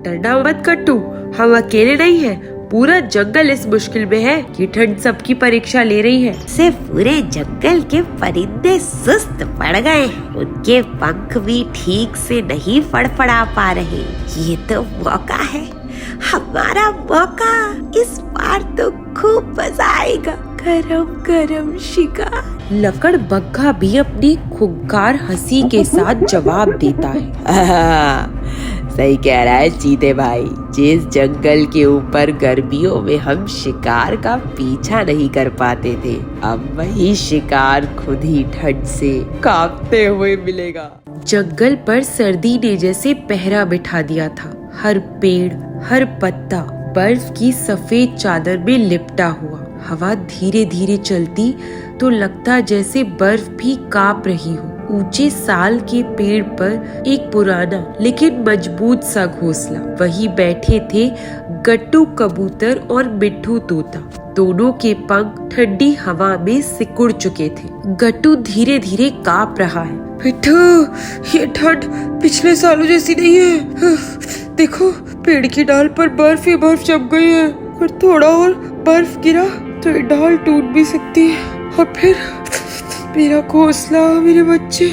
डरना मत कट्टू, हम अकेले नहीं हैं। पूरा जंगल इस मुश्किल में है। ये ठंड सबकी परीक्षा ले रही है। से पूरे जंगल के परिंदे सुस्त पड़ गए हैं। उनके पंख भी ठीक से नहीं फड़फड़ा पा रहे। ये तो मौका है, हमारा मौका। इस बार तो खूब मजा आएगा। गरम गरम शिकार। लकड़बग्घा भी अपनी खूंखार हंसी के साथ जवाब देता है। सही कह रहा है चीते भाई। जिस जंगल के ऊपर गर्मियों में हम शिकार का पीछा नहीं कर पाते थे, अब वही शिकार खुद ही ठंड से कांपते हुए मिलेगा। जंगल पर सर्दी ने जैसे पहरा बिठा दिया था। हर पेड़, हर पत्ता बर्फ की सफेद चादर में लिपटा हुआ। हवा धीरे धीरे चलती तो लगता जैसे बर्फ भी कांप रही हो। ऊंचे साल के पेड़ पर एक पुराना लेकिन मजबूत सा घोंसला। वही बैठे थे गट्टू कबूतर और मिट्ठू तोता। दोनों के पंख ठंडी हवा में सिकुड़ चुके थे। गट्टू धीरे धीरे कांप रहा है। मिट्ठू, ये ठंड पिछले सालों जैसी नहीं है। देखो, पेड़ की डाल पर बर्फ ही बर्फ जम गई है। और थोड़ा और बर्फ गिरा तो ये डाल टूट भी सकती है। और फिर मेरा घोंसला, मेरे बच्चे।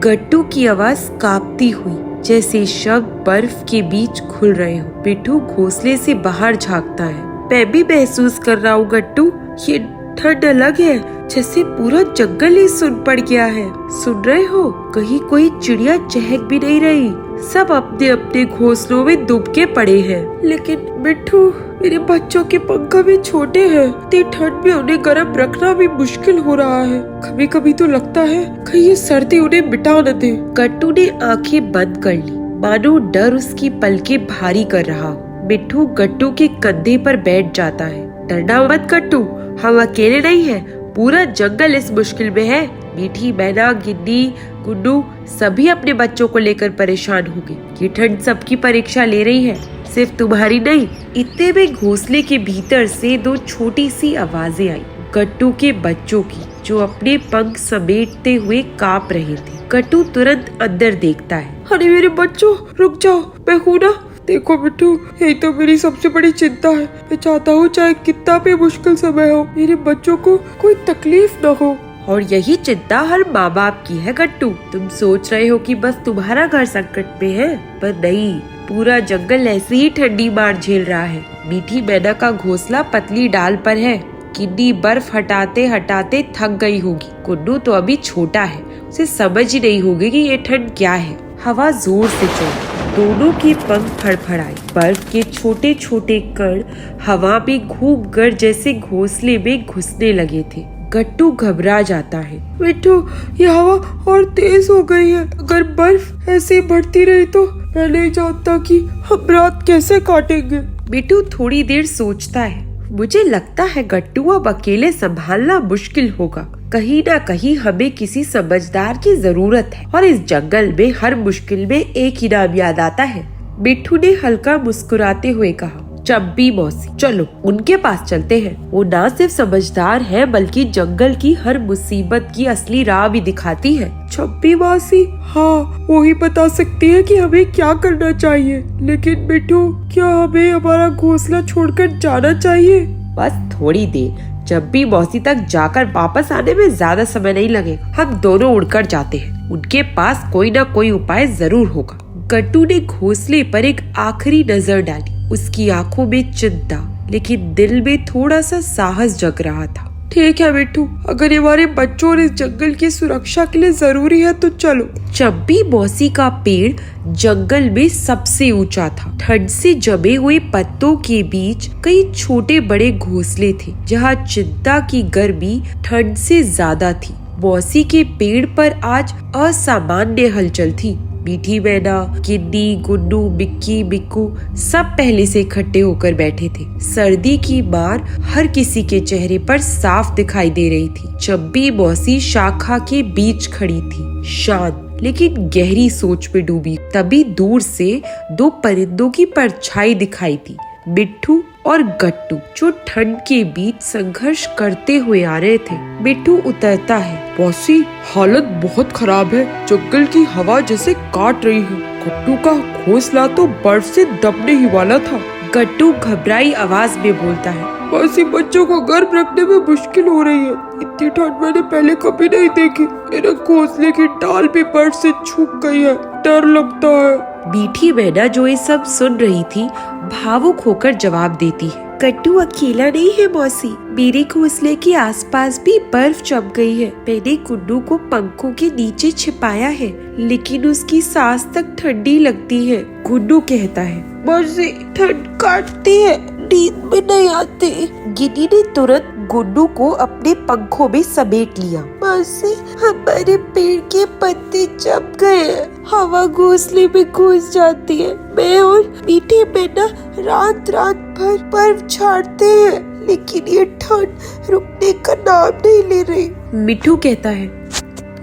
गट्टू की आवाज कांपती हुई जैसे शब्द बर्फ के बीच खुल रहे हो। मिट्ठू घोंसले से बाहर झांकता है। मैं भी महसूस कर रहा हूँ गट्टू, ये ठंड अलग है, जैसे पूरा जंगल ही सुन पड़ गया है। सुन रहे हो? कहीं कोई चिड़िया चहक भी नहीं रही। सब अपने अपने घोंसलों में दुबके पड़े हैं। लेकिन मिट्ठू, मेरे बच्चों के पंख भी छोटे हैं। इतनी ठंड में उन्हें गर्म रखना भी मुश्किल हो रहा है। कभी कभी तो लगता है कहीं ये सर्दी उन्हें मिटा न दे। गट्टू ने आंखें बंद कर ली, मानो डर उसकी पलकें भारी कर रहा हो। मिट्ठू गट्टू के कंधे पर बैठ जाता है। डरना मत गट्टू, हम अकेले नहीं हैं। पूरा जंगल इस मुश्किल में है। मीठी, मैना, गिन्नी, गुड्डू सभी अपने बच्चों को लेकर परेशान होंगे। ये ठंड सबकी परीक्षा ले रही है, सिर्फ तुम्हारी नहीं। इतने में घोंसले के भीतर से दो छोटी सी आवाजें आई, गट्टू के बच्चों की, जो अपने पंख समेटते हुए कांप रहे थे। गट्टू तुरंत अंदर देखता है। अरे मेरे बच्चों, रुक जाओ, मैं हूँ ना। देखो मिट्ठू, यही तो मेरी सबसे बड़ी चिंता है। मैं चाहता हूँ चाहे कितना भी मुश्किल समय हो, मेरे बच्चों को कोई तकलीफ न हो। और यही चिंता हर माँ बाप की है गट्टू। तुम सोच रहे हो कि बस तुम्हारा घर संकट में है, पर नहीं, पूरा जंगल ऐसी ही ठंडी मार झेल रहा है। मीठी मैना का घोंसला पतली डाल पर है। गिन्नी बर्फ हटाते हटाते थक गई होगी। गुड्डू तो अभी छोटा है, उसे समझ ही नहीं होगी कि ये ठंड क्या है। हवा जोर से चली, दोनों के पंख फड़फड़ाए। बर्फ के छोटे छोटे कण हवा में घूम कर जैसे घोंसले में घुसने लगे थे। गट्टू घबरा जाता है। मिट्ठू, ये हवा और तेज हो गई है। अगर बर्फ ऐसे बढ़ती रही तो मैं नहीं जानता कि हम रात कैसे काटेंगे। मिट्ठू थोड़ी देर सोचता है। मुझे लगता है गट्टू, अब अकेले संभालना मुश्किल होगा। कहीं ना कहीं हमें किसी समझदार की जरूरत है। और इस जंगल में हर मुश्किल में एक ही नाम याद आता है। मिट्ठू ने हल्का मुस्कुराते हुए कहा, चंपी मौसी। चलो उनके पास चलते हैं। वो ना सिर्फ समझदार है, बल्कि जंगल की हर मुसीबत की असली राह भी दिखाती है। चंपी मौसी? हाँ, वो ही बता सकती है कि हमें क्या करना चाहिए। लेकिन मिट्ठू, क्या हमें हमारा घोंसला छोड़कर जाना चाहिए? बस थोड़ी देर। चंपी मौसी तक जाकर वापस आने में ज्यादा समय नहीं लगेगा। हम दोनों उड़कर जाते हैं। उनके पास कोई ना कोई उपाय जरूर होगा। गट्टू ने घोंसले पर एक आखिरी नजर डाली। उसकी आंखों में चिंता, लेकिन दिल में थोड़ा सा साहस जग रहा था। ठीक है मिट्ठू, अगर हमारे बच्चों और इस जंगल की सुरक्षा के लिए जरूरी है तो चलो। चंपी मौसी का पेड़ जंगल में सबसे ऊंचा था। ठंड से जमे हुए पत्तों के बीच कई छोटे बड़े घोंसले थे, जहाँ चिंता की गर्मी ठंड से ज्यादा थी। मौसी के पेड़ पर आज असामान्य हलचल थी। मीठी मैना, गिन्नी, गुन्नू, बिक्की, बिक्कू सब पहले से इकट्ठे होकर बैठे थे। सर्दी की मार हर किसी के चेहरे पर साफ दिखाई दे रही थी। चंपी मौसी शाखा के बीच खड़ी थी, शांत लेकिन गहरी सोच में डूबी। तभी दूर से दो परिंदों की परछाई दिखाई थी। बिट्ठू और गट्टू जो ठंड के बीच संघर्ष करते हुए आ रहे थे। बिट्ठू उतरता है। मौसी, हालत बहुत खराब है। जंगल की हवा जैसे काट रही है। गट्टू का घोंसला तो बर्फ से दबने ही वाला था। गट्टू घबराई आवाज में बोलता है, मौसी, बच्चों को गर्म रखने में मुश्किल हो रही है। इतनी ठंड मैंने पहले कभी नहीं देखी। मेरे घोंसले की डाल भी बर्फ से छूट गई है। डर लगता है। मीठी मैना जो ये सब सुन रही थी भावुक होकर जवाब देती है, गट्टू अकेला नहीं है मौसी, मेरे घोंसले के आसपास भी बर्फ जम गई है। मैंने गुड्डू को पंखों के नीचे छिपाया है, लेकिन उसकी सांस तक ठंडी लगती है। गुड्डू कहता है, मौसी, ठंड काटती है, नींद में नहीं आती। गिनी ने तुरंत गुड्डू को अपने पंखों में समेट लिया। मौसी, हमारे पेड़ के पत्ते जम गए हैं, हवा घोंसले में घुस जाती है। मैं और मीठी मैना रात भर बर्फ झाड़ते हैं, लेकिन ये ठंड रुकने का नाम नहीं ले रही। मिट्ठू कहता है,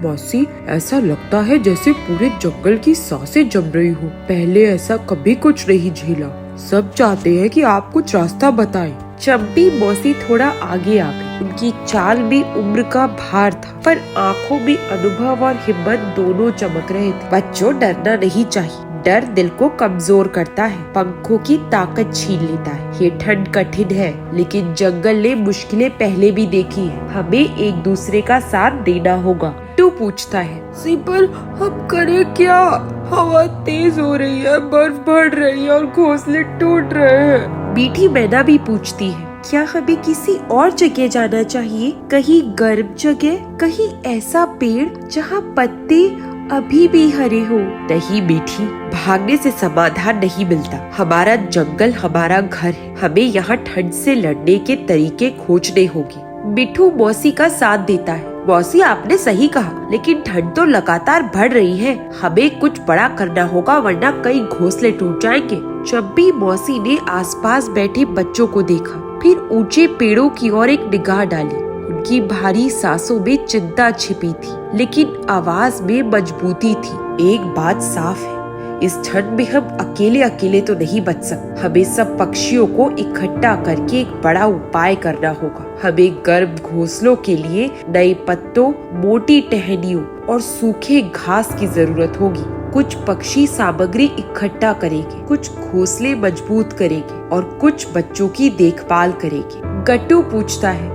मौसी, ऐसा लगता है जैसे पूरे जंगल की सांसें जम रही हो। पहले ऐसा कभी कुछ नहीं झेला। सब चाहते हैं कि आप कुछ रास्ता बताएं। चंपी मौसी थोड़ा आगे आ गई। उनकी चाल में उम्र का भार था, पर आंखों में अनुभव और हिम्मत दोनों चमक रहे थे। बच्चों, डरना नहीं चाहिए। डर दिल को कमजोर करता है, पंखों की ताकत छीन लेता है। ये ठंड कठिन है, लेकिन जंगल ने मुश्किलें पहले भी देखी है। हमें एक दूसरे का साथ देना होगा। टू पूछता है, पर हम करें क्या? हवा तेज हो रही है, बर्फ बढ़ रही है और घोंसले टूट रहे हैं। मीठी मैना भी पूछती है, क्या हमें किसी और जगह जाना चाहिए? कहीं गर्म जगह, कहीं ऐसा पेड़ जहाँ पत्ते अभी भी हरे हो? नहीं मीठी, भागने से समाधान नहीं मिलता। हमारा जंगल हमारा घर है। हमें यहाँ ठंड से लड़ने के तरीके खोजने होंगे। बिट्ठू मौसी का साथ देता है। मौसी, आपने सही कहा, लेकिन ठंड तो लगातार बढ़ रही है। हमें कुछ बड़ा करना होगा, वरना कई घोंसले टूट जाएंगे। चंपी मौसी ने आसपास बैठे बच्चों को देखा, फिर ऊंचे पेड़ों की ओर एक निगाह डाली। उनकी भारी सांसों में चिंता छिपी थी, लेकिन आवाज में मजबूती थी। एक बात साफ है, इस ठंड में हम अकेले तो नहीं बच सकते। हमें सब पक्षियों को इकट्ठा करके एक बड़ा उपाय करना होगा। हमें गर्म घोंसलों के लिए नए पत्तों, मोटी टहनियों और सूखे घास की जरूरत होगी। कुछ पक्षी सामग्री इकट्ठा करेंगे, कुछ घोंसले मजबूत करेंगे और कुछ बच्चों की देखभाल करेंगे। गट्टू पूछता है,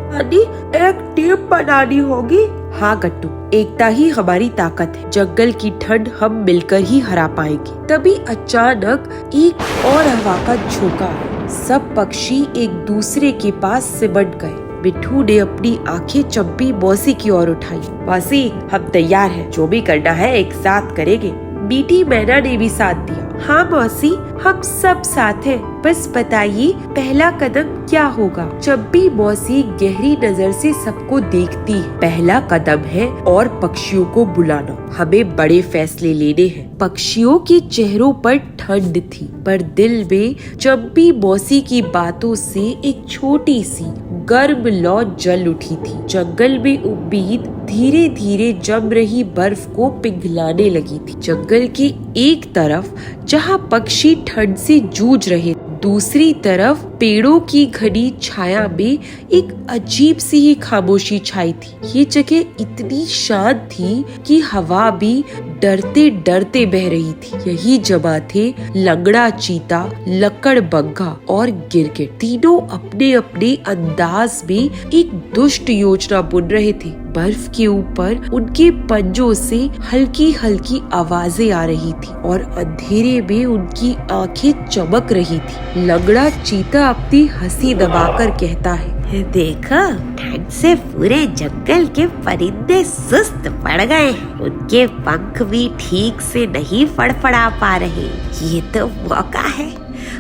एक टीम बनानी होगी? हाँ गट्टू, एकता ही हमारी ताकत है। जंगल की ठंड हम मिलकर ही हरा पाएंगे। तभी अचानक एक और हवा का झोंका आया। सब पक्षी एक दूसरे के पास सिमट गए। बिट्ठू ने अपनी आंखें चंपी मौसी की ओर उठाई। मौसी, हम तैयार हैं, जो भी करना है एक साथ करेंगे। मीठी मैना ने भी साथ दिया। हाँ मौसी, हम सब साथ हैं, बस बताइए पहला कदम क्या होगा? चंपी मौसी गहरी नजर से सबको देखती है। पहला कदम है और पक्षियों को बुलाना। हमें बड़े फैसले लेने हैं। पक्षियों के चेहरों पर ठंड थी, पर दिल में चंपी मौसी की बातों से एक छोटी सी गर्म लौ जल उठी थी। जंगल में उम्मीद धीरे धीरे जम रही बर्फ को पिघलाने लगी थी। जंगल की एक तरफ जहाँ पक्षी ठंड से जूझ रहे, दूसरी तरफ पेड़ों की घनी छाया में एक अजीब सी ही खामोशी छाई थी। ये जगह इतनी शांत थी कि हवा भी डरते डरते बह रही थी। यही जगह थे लंगड़ा चीता, लकड़बग्घा और गिरगिट। तीनों अपने अपने अंदाज में एक दुष्ट योजना बुन रहे थे। बर्फ के ऊपर उनके पंजों से हल्की हल्की आवाजें आ रही थी और अंधेरे में उनकी आंखें चमक रही थी। लंगड़ा चीता अपनी हंसी दबाकर कहता है, देखो, ठंड से पूरे जंगल के परिंदे सुस्त पड़ गए हैं। उनके पंख भी ठीक से नहीं फड़फड़ा पा रहे। ये तो मौका है,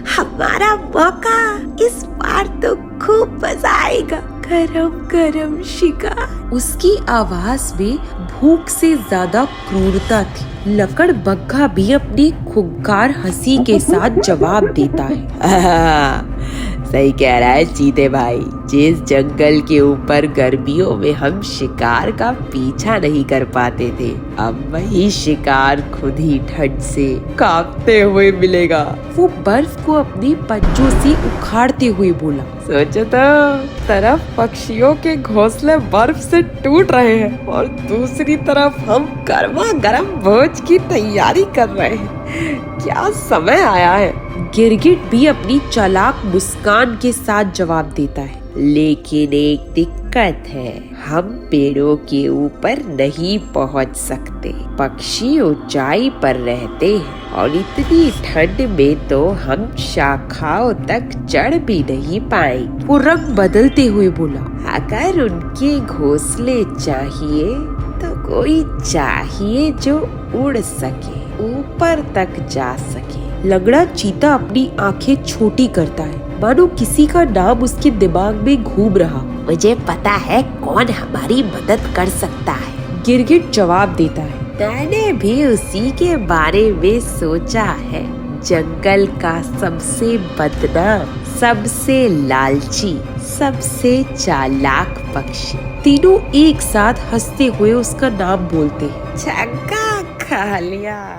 हमारा मौका। इस बार तो खूब मजा आएगा। गरम गरम शिकार। उसकी आवाज में भूख से ज्यादा क्रूरता थी। लकड़बग्घा भी अपनी खुंखार हंसी के साथ जवाब देता है, सही कह रहा है चीते भाई। जिस जंगल के ऊपर गर्मियों में हम शिकार का पीछा नहीं कर पाते थे, अब वही शिकार खुद ही ठंड से कांपते हुए मिलेगा। वो बर्फ को अपनी पंजों से उखाड़ते हुए बोला। सोचो तो, तरफ पक्षियों के घोंसले बर्फ से टूट रहे हैं और दूसरी तरफ हम गर्मा गर्म भोज की तैयारी कर रहे हैं। क्या समय आया है। गिरगिट भी अपनी चालाक मुस्कान के साथ जवाब देता है। लेकिन एक दिक्कत है, हम पेड़ों के ऊपर नहीं पहुंच सकते। पक्षी ऊंचाई पर रहते हैं और इतनी ठंड में तो हम शाखाओं तक चढ़ भी नहीं पाएंगे। वो रंग बदलते हुए बोला। अगर उनके घोंसले चाहिए तो कोई चाहिए जो उड़ सके, ऊपर तक जा सके। लगड़ा चीता अपनी आंखें छोटी करता है, मानो किसी का नाम उसके दिमाग में घूम रहा। मुझे पता है कौन हमारी मदद कर सकता है। गिरगिट जवाब देता है। मैंने भी उसी के बारे में सोचा है। जंगल का सबसे बदनाम, सबसे लालची, सबसे चालाक पक्षी। तीनों एक साथ हंसते हुए उसका नाम बोलते हैं। छक्का खा लिया।